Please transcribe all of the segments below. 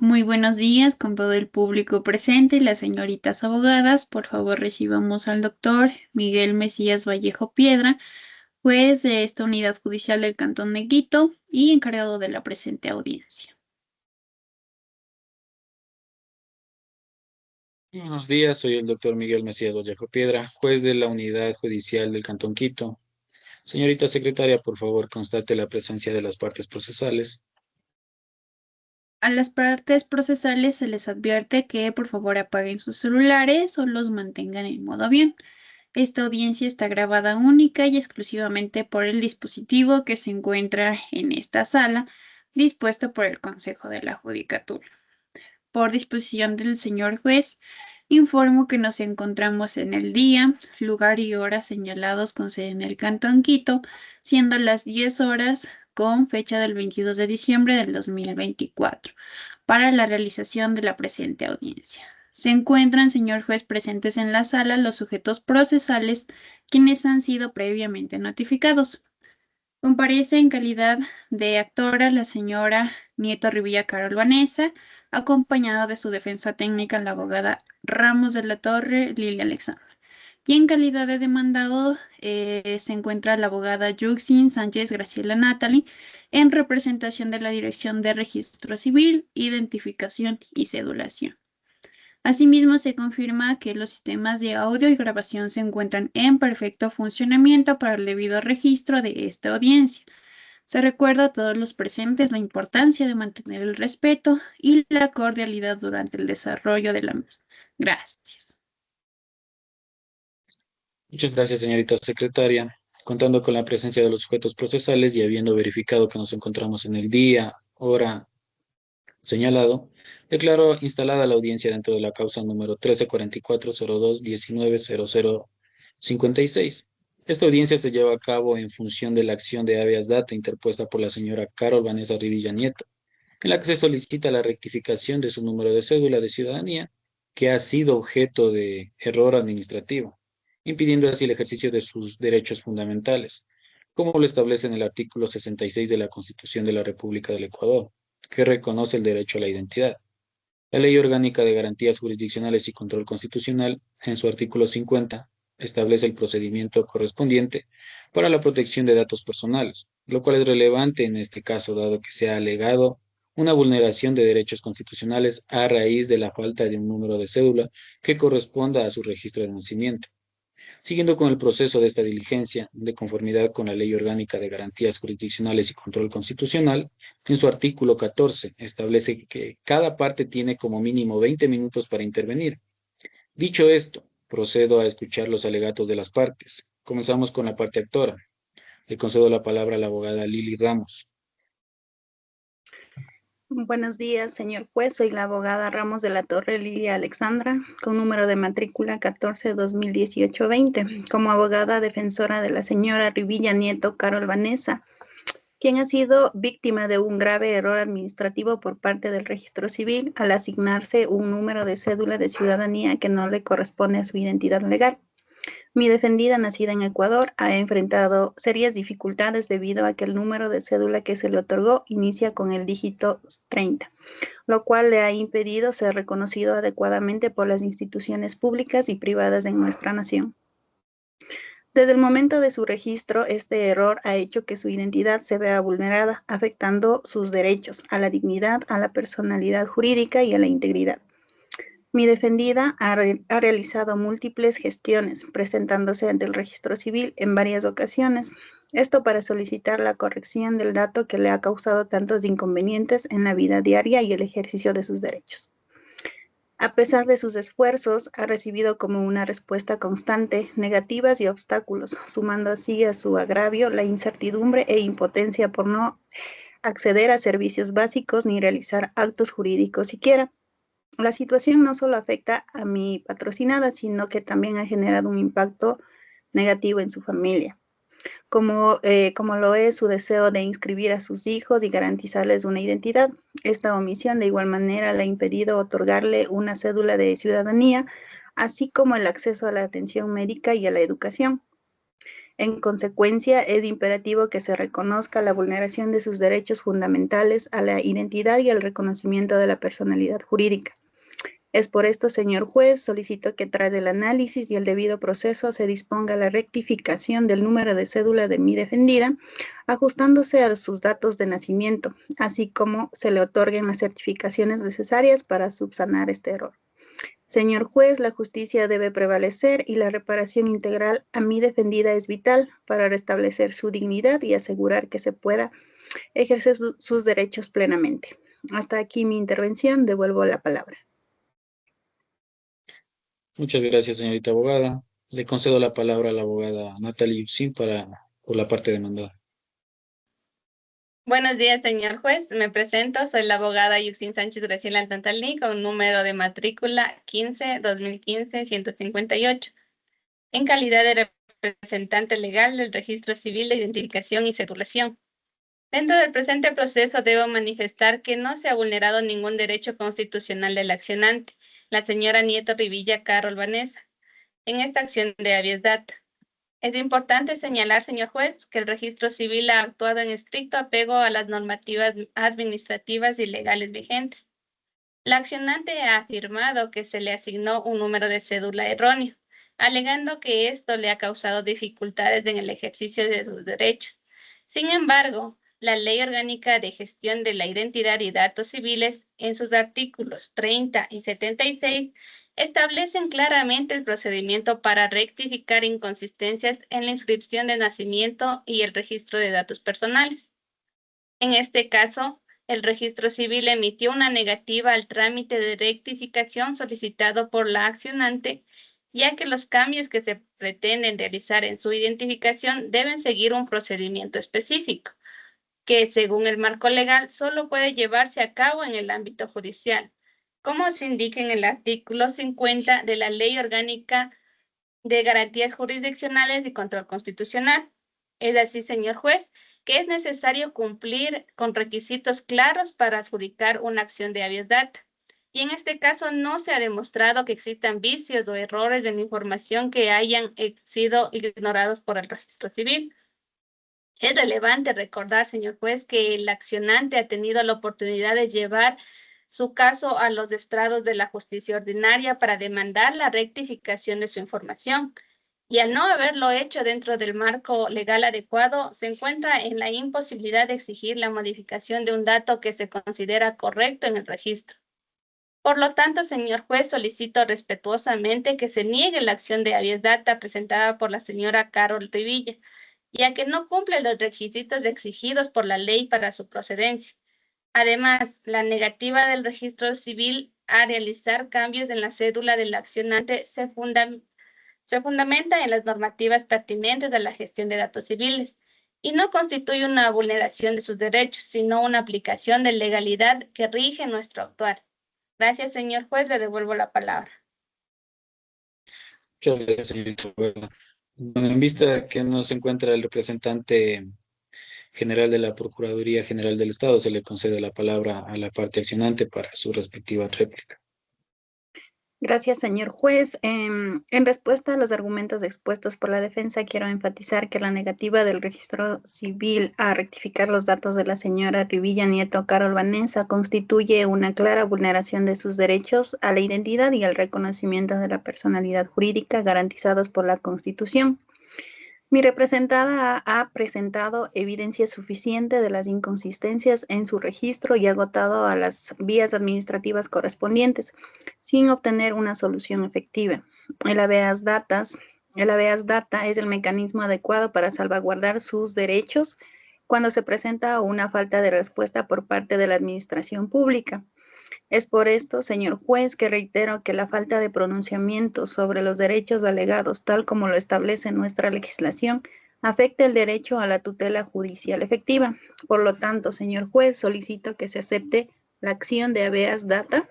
Muy buenos días con todo el público presente y las señoritas abogadas. Por favor, recibamos al doctor Miguel Mesías Vallejo Piedra, juez de esta unidad judicial del Cantón de Quito y encargado de la presente audiencia. Buenos días, soy el doctor Miguel Mesías Vallejo Piedra, juez de la Unidad Judicial del Cantón Quito. Señorita secretaria, por favor, constate la presencia de las partes procesales. A las partes procesales se les advierte que por favor apaguen sus celulares o los mantengan en modo avión. Esta audiencia está grabada única y exclusivamente por el dispositivo que se encuentra en esta sala, dispuesto por el Consejo de la Judicatura. Por disposición del señor juez, informo que nos encontramos en el día, lugar y hora señalados con sede en el Cantón Quito, siendo las 10 horas con fecha del 22 de diciembre del 2024, para la realización de la presente audiencia. Se encuentran, señor juez, presentes en la sala los sujetos procesales, quienes han sido previamente notificados. Comparece en calidad de actora la señora Nieto Rivilla Carol Vanessa, acompañada de su defensa técnica, la abogada Ramos de la Torre Lilia Alexandra. Y en calidad de demandado se encuentra la abogada Yuxin Sánchez Graciela Natalie, en representación de la Dirección de Registro Civil, Identificación y Cedulación. Asimismo, se confirma que los sistemas de audio y grabación se encuentran en perfecto funcionamiento para el debido registro de esta audiencia. Se recuerda a todos los presentes la importancia de mantener el respeto y la cordialidad durante el desarrollo de la misma. Gracias. Muchas gracias, señorita secretaria. Contando con la presencia de los sujetos procesales y habiendo verificado que nos encontramos en el día, hora señalado, declaro instalada la audiencia dentro de la causa número 1344-02-190056. Esta audiencia se lleva a cabo en función de la acción de habeas data interpuesta por la señora Carol Vanessa Rivilla Nieto, en la que se solicita la rectificación de su número de cédula de ciudadanía, que ha sido objeto de error administrativo, impidiendo así el ejercicio de sus derechos fundamentales, como lo establece en el artículo 66 de la Constitución de la República del Ecuador, que reconoce el derecho a la identidad. La Ley Orgánica de Garantías Jurisdiccionales y Control Constitucional, en su artículo 50, establece el procedimiento correspondiente para la protección de datos personales, lo cual es relevante en este caso, dado que se ha alegado una vulneración de derechos constitucionales a raíz de la falta de un número de cédula que corresponda a su registro de nacimiento. Siguiendo con el proceso de esta diligencia, de conformidad con la Ley Orgánica de Garantías Jurisdiccionales y Control Constitucional, en su artículo 14 establece que cada parte tiene como mínimo 20 minutos para intervenir. Dicho esto, procedo a escuchar los alegatos de las partes. Comenzamos con la parte actora. Le concedo la palabra a la abogada Lili Ramos. Buenos días, señor juez. Soy la abogada Ramos de la Torre Lilia Alexandra, con número de matrícula 14-2018-20, como abogada defensora de la señora Rivilla Nieto Carol Vanessa, quien ha sido víctima de un grave error administrativo por parte del Registro Civil al asignarse un número de cédula de ciudadanía que no le corresponde a su identidad legal. Mi defendida, nacida en Ecuador, ha enfrentado serias dificultades debido a que el número de cédula que se le otorgó inicia con el dígito 30, lo cual le ha impedido ser reconocido adecuadamente por las instituciones públicas y privadas en nuestra nación. Desde el momento de su registro, este error ha hecho que su identidad se vea vulnerada, afectando sus derechos a la dignidad, a la personalidad jurídica y a la integridad. Mi defendida ha realizado múltiples gestiones, presentándose ante el Registro Civil en varias ocasiones. Esto para solicitar la corrección del dato que le ha causado tantos inconvenientes en la vida diaria y el ejercicio de sus derechos. A pesar de sus esfuerzos, ha recibido como una respuesta constante negativas y obstáculos, sumando así a su agravio la incertidumbre e impotencia por no acceder a servicios básicos ni realizar actos jurídicos siquiera. La situación no solo afecta a mi patrocinada, sino que también ha generado un impacto negativo en su familia, como lo es su deseo de inscribir a sus hijos y garantizarles una identidad. Esta omisión de igual manera le ha impedido otorgarle una cédula de ciudadanía, así como el acceso a la atención médica y a la educación. En consecuencia, es imperativo que se reconozca la vulneración de sus derechos fundamentales a la identidad y al reconocimiento de la personalidad jurídica. Es por esto, señor juez, solicito que tras el análisis y el debido proceso se disponga la rectificación del número de cédula de mi defendida, ajustándose a sus datos de nacimiento, así como se le otorguen las certificaciones necesarias para subsanar este error. Señor juez, la justicia debe prevalecer y la reparación integral a mi defendida es vital para restablecer su dignidad y asegurar que se pueda ejercer sus derechos plenamente. Hasta aquí mi intervención. Devuelvo la palabra. Muchas gracias, señorita abogada. Le concedo la palabra a la abogada Natalie Yuxin por la parte demandada. Buenos días, señor juez. Me presento. Soy la abogada Yuxin Sánchez Graciela Tantalí con número de matrícula 15-2015-158, en calidad de representante legal del Registro Civil de Identificación y Cedulación. Dentro del presente proceso debo manifestar que no se ha vulnerado ningún derecho constitucional del accionante, la señora Nieto Rivilla Carol Vanessa, en esta acción de habeas data. Es importante señalar, señor juez, que el registro civil ha actuado en estricto apego a las normativas administrativas y legales vigentes. La accionante ha afirmado que se le asignó un número de cédula erróneo, alegando que esto le ha causado dificultades en el ejercicio de sus derechos. Sin embargo, la Ley Orgánica de Gestión de la Identidad y Datos Civiles, en sus artículos 30 y 76, establecen claramente el procedimiento para rectificar inconsistencias en la inscripción de nacimiento y el registro de datos personales. En este caso, el registro civil emitió una negativa al trámite de rectificación solicitado por la accionante, ya que los cambios que se pretenden realizar en su identificación deben seguir un procedimiento específico, que según el marco legal solo puede llevarse a cabo en el ámbito judicial, como se indica en el artículo 50 de la Ley Orgánica de Garantías Jurisdiccionales y Control Constitucional. Es así, señor juez, que es necesario cumplir con requisitos claros para adjudicar una acción de habeas data. Y en este caso no se ha demostrado que existan vicios o errores en la información que hayan sido ignorados por el registro civil. Es relevante recordar, señor juez, que el accionante ha tenido la oportunidad de llevar su caso a los estrados de la justicia ordinaria para demandar la rectificación de su información. Y al no haberlo hecho dentro del marco legal adecuado, se encuentra en la imposibilidad de exigir la modificación de un dato que se considera correcto en el registro. Por lo tanto, señor juez, solicito respetuosamente que se niegue la acción de habeas data presentada por la señora Carol Rivilla, ya que no cumple los requisitos exigidos por la ley para su procedencia. Además, la negativa del registro civil a realizar cambios en la cédula del accionante se fundamenta en las normativas pertinentes a la gestión de datos civiles y no constituye una vulneración de sus derechos, sino una aplicación de legalidad que rige nuestro actuar. Gracias, señor juez. Le devuelvo la palabra. Muchas gracias, señorita abogada. Bueno, en vista que no se encuentra el representante general de la Procuraduría General del Estado, se le concede la palabra a la parte accionante para su respectiva réplica. Gracias, señor juez. En respuesta a los argumentos expuestos por la defensa, quiero enfatizar que la negativa del registro civil a rectificar los datos de la señora Rivilla Nieto Carol Vanessa constituye una clara vulneración de sus derechos a la identidad y al reconocimiento de la personalidad jurídica garantizados por la Constitución. Mi representada ha presentado evidencia suficiente de las inconsistencias en su registro y ha agotado a las vías administrativas correspondientes, sin obtener una solución efectiva. El habeas data es el mecanismo adecuado para salvaguardar sus derechos cuando se presenta una falta de respuesta por parte de la administración pública. Es por esto, señor juez, que reitero que la falta de pronunciamiento sobre los derechos alegados, tal como lo establece nuestra legislación, afecta el derecho a la tutela judicial efectiva. Por lo tanto, señor juez, solicito que se acepte la acción de habeas data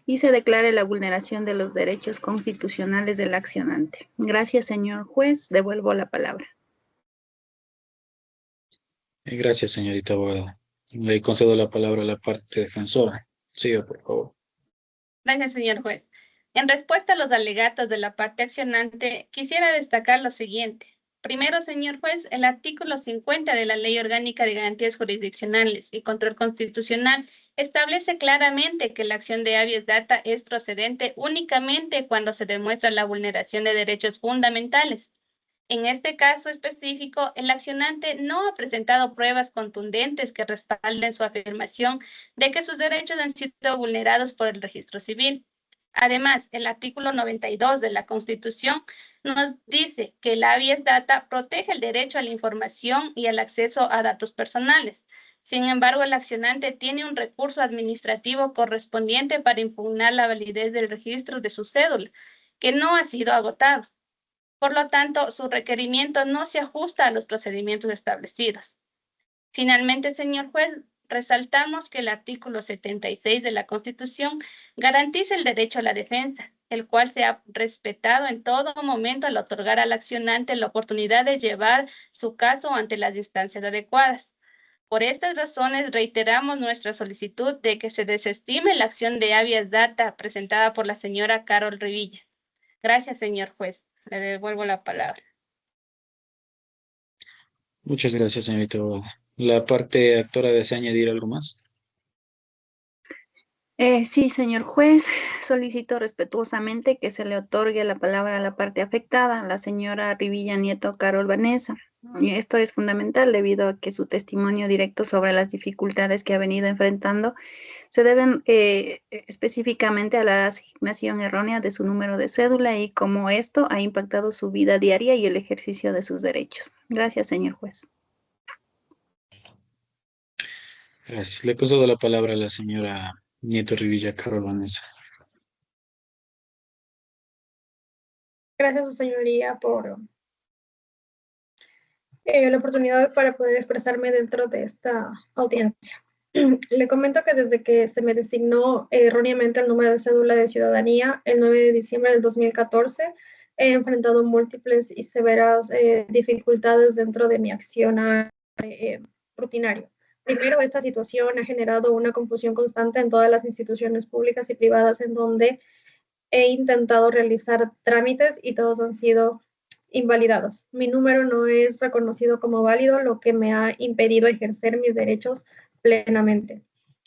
y se declare la vulneración de los derechos constitucionales del accionante. Gracias, señor juez. Devuelvo la palabra. Gracias, señorita abogada. Le concedo la palabra a la parte defensora. Siga, por favor. Gracias, señor juez. En respuesta a los alegatos de la parte accionante, quisiera destacar lo siguiente. Primero, señor juez, el artículo 50 de la Ley Orgánica de Garantías Jurisdiccionales y Control Constitucional establece claramente que la acción de habeas data es procedente únicamente cuando se demuestra la vulneración de derechos fundamentales. En este caso específico, el accionante no ha presentado pruebas contundentes que respalden su afirmación de que sus derechos han sido vulnerados por el registro civil. Además, el artículo 92 de la Constitución nos dice que el habeas data protege el derecho a la información y al acceso a datos personales. Sin embargo, el accionante tiene un recurso administrativo correspondiente para impugnar la validez del registro de su cédula, que no ha sido agotado. Por lo tanto, su requerimiento no se ajusta a los procedimientos establecidos. Finalmente, señor juez, resaltamos que el artículo 76 de la Constitución garantiza el derecho a la defensa, el cual se ha respetado en todo momento al otorgar al accionante la oportunidad de llevar su caso ante las instancias adecuadas. Por estas razones, reiteramos nuestra solicitud de que se desestime la acción de habeas data presentada por la señora Carol Rivilla. Gracias, señor juez. Le devuelvo la palabra. Muchas gracias, señorita abogada. La parte actora desea añadir algo más. Sí, señor juez, solicito respetuosamente que se le otorgue la palabra a la parte afectada, la señora Rivilla Nieto Carol Vanessa. Y esto es fundamental debido a que su testimonio directo sobre las dificultades que ha venido enfrentando se deben específicamente a la asignación errónea de su número de cédula y cómo esto ha impactado su vida diaria y el ejercicio de sus derechos. Gracias, señor juez. Gracias. Le concedo la palabra a la señora Nieto Rivilla Carol Vanessa. Gracias, su señoría, por la oportunidad para poder expresarme dentro de esta audiencia. Le comento que desde que se me designó erróneamente el número de cédula de ciudadanía el 9 de diciembre del 2014, he enfrentado múltiples y severas dificultades dentro de mi accionar rutinario. Primero, esta situación ha generado una confusión constante en todas las instituciones públicas y privadas en donde he intentado realizar trámites y todos han sido invalidados. Mi número no es reconocido como válido, lo que me ha impedido ejercer mis derechos plenamente.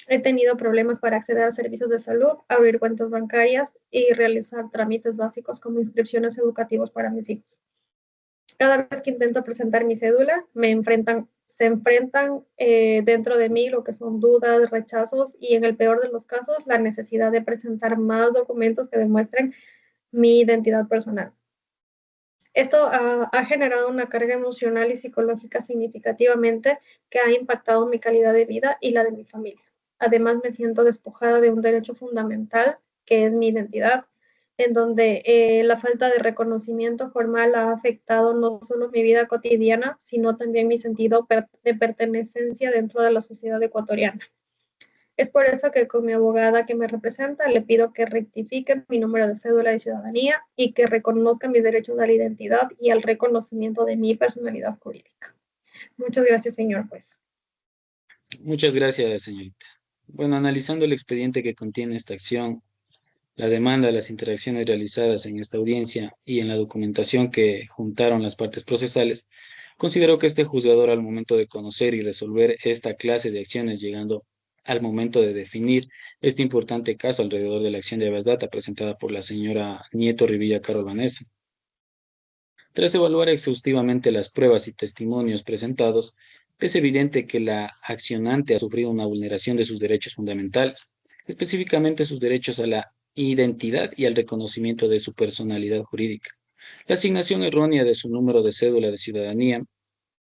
He tenido problemas para acceder a servicios de salud, abrir cuentas bancarias y realizar trámites básicos como inscripciones educativas para mis hijos. Cada vez que intento presentar mi cédula, se enfrentan dentro de mí lo que son dudas, rechazos y en el peor de los casos, la necesidad de presentar más documentos que demuestren mi identidad personal. Esto ha generado una carga emocional y psicológica significativamente que ha impactado mi calidad de vida y la de mi familia. Además, me siento despojada de un derecho fundamental, que es mi identidad, en donde la falta de reconocimiento formal ha afectado no solo mi vida cotidiana, sino también mi sentido de pertenencia dentro de la sociedad ecuatoriana. Es por eso que con mi abogada que me representa le pido que rectifique mi número de cédula de ciudadanía y que reconozca mis derechos a la identidad y al reconocimiento de mi personalidad jurídica. Muchas gracias, señor juez. Muchas gracias, señorita. Bueno, analizando el expediente que contiene esta acción, la demanda, las interacciones realizadas en esta audiencia y en la documentación que juntaron las partes procesales, considero que este juzgador al momento de conocer y resolver esta clase de acciones, llegando al momento de definir este importante caso alrededor de la acción de habeas data presentada por la señora Nieto Rivilla Carol Vanessa. Tras evaluar exhaustivamente las pruebas y testimonios presentados, es evidente que la accionante ha sufrido una vulneración de sus derechos fundamentales, específicamente sus derechos a la identidad y al reconocimiento de su personalidad jurídica. La asignación errónea de su número de cédula de ciudadanía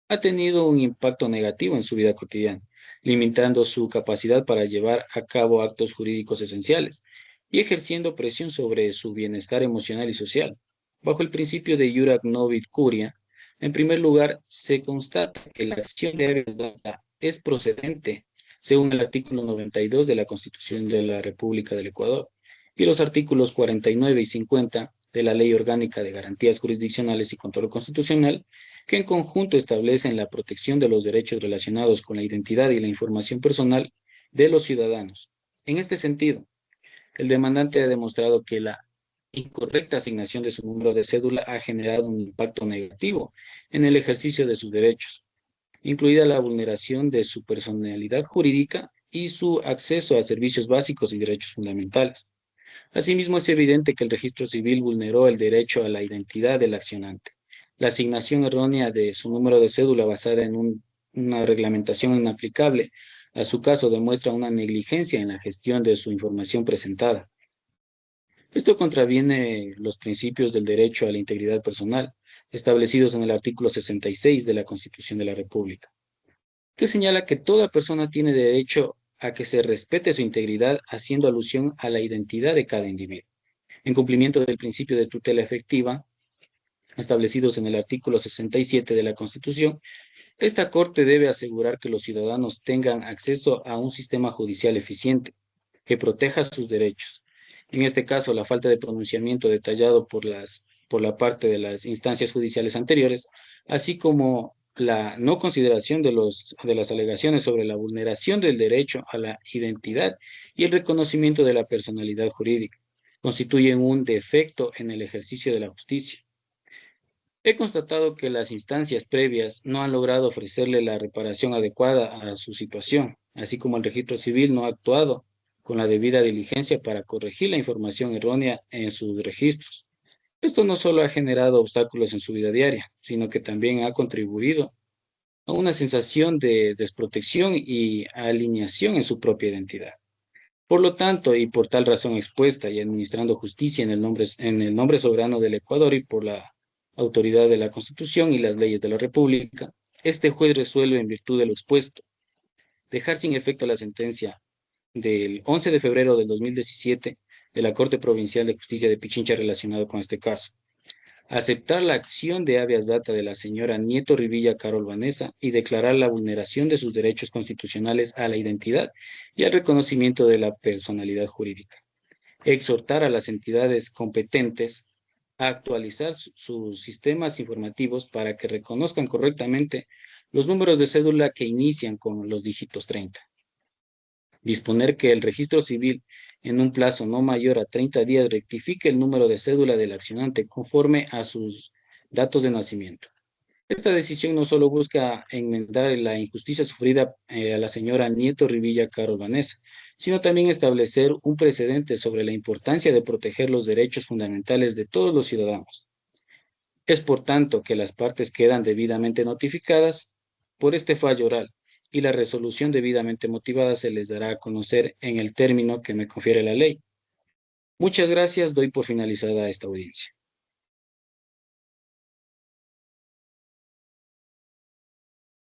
ha tenido un impacto negativo en su vida cotidiana, limitando su capacidad para llevar a cabo actos jurídicos esenciales y ejerciendo presión sobre su bienestar emocional y social. Bajo el principio de Iurat Novit Curia, en primer lugar, se constata que la acción de habeas data es procedente según el artículo 92 de la Constitución de la República del Ecuador y los artículos 49 y 50 de la Ley Orgánica de Garantías Jurisdiccionales y Control Constitucional, que en conjunto establecen la protección de los derechos relacionados con la identidad y la información personal de los ciudadanos. En este sentido, el demandante ha demostrado que la incorrecta asignación de su número de cédula ha generado un impacto negativo en el ejercicio de sus derechos, incluida la vulneración de su personalidad jurídica y su acceso a servicios básicos y derechos fundamentales. Asimismo, es evidente que el registro civil vulneró el derecho a la identidad del accionante. La asignación errónea de su número de cédula basada en una reglamentación inaplicable a su caso demuestra una negligencia en la gestión de su información presentada. Esto contraviene los principios del derecho a la integridad personal, establecidos en el artículo 66 de la Constitución de la República, que señala que toda persona tiene derecho a que se respete su integridad, haciendo alusión a la identidad de cada individuo. En cumplimiento del principio de tutela efectiva, establecidos en el artículo 67 de la Constitución, esta Corte debe asegurar que los ciudadanos tengan acceso a un sistema judicial eficiente, que proteja sus derechos. En este caso, la falta de pronunciamiento detallado por la parte de las instancias judiciales anteriores, así como la no consideración de las alegaciones sobre la vulneración del derecho a la identidad y el reconocimiento de la personalidad jurídica, constituyen un defecto en el ejercicio de la justicia. He constatado que las instancias previas no han logrado ofrecerle la reparación adecuada a su situación, así como el registro civil no ha actuado con la debida diligencia para corregir la información errónea en sus registros. Esto no solo ha generado obstáculos en su vida diaria, sino que también ha contribuido a una sensación de desprotección y alineación en su propia identidad. Por lo tanto, y por tal razón expuesta y administrando justicia en el nombre soberano del Ecuador y por la autoridad de la Constitución y las leyes de la República, este juez resuelve en virtud de lo expuesto, dejar sin efecto la sentencia del 11 de febrero del 2017 de la Corte Provincial de Justicia de Pichincha relacionado con este caso, aceptar la acción de habeas data de la señora Nieto Rivilla Carol Vanessa y declarar la vulneración de sus derechos constitucionales a la identidad y al reconocimiento de la personalidad jurídica. Exhortar a las entidades competentes a actualizar sus sistemas informativos para que reconozcan correctamente los números de cédula que inician con los dígitos 30. Disponer que el registro civil en un plazo no mayor a 30 días rectifique el número de cédula del accionante conforme a sus datos de nacimiento. Esta decisión no solo busca enmendar la injusticia sufrida a la señora Nieto Rivilla Carol Vanessa, sino también establecer un precedente sobre la importancia de proteger los derechos fundamentales de todos los ciudadanos. Es por tanto que las partes quedan debidamente notificadas por este fallo oral y la resolución debidamente motivada se les dará a conocer en el término que me confiere la ley. Muchas gracias, doy por finalizada esta audiencia.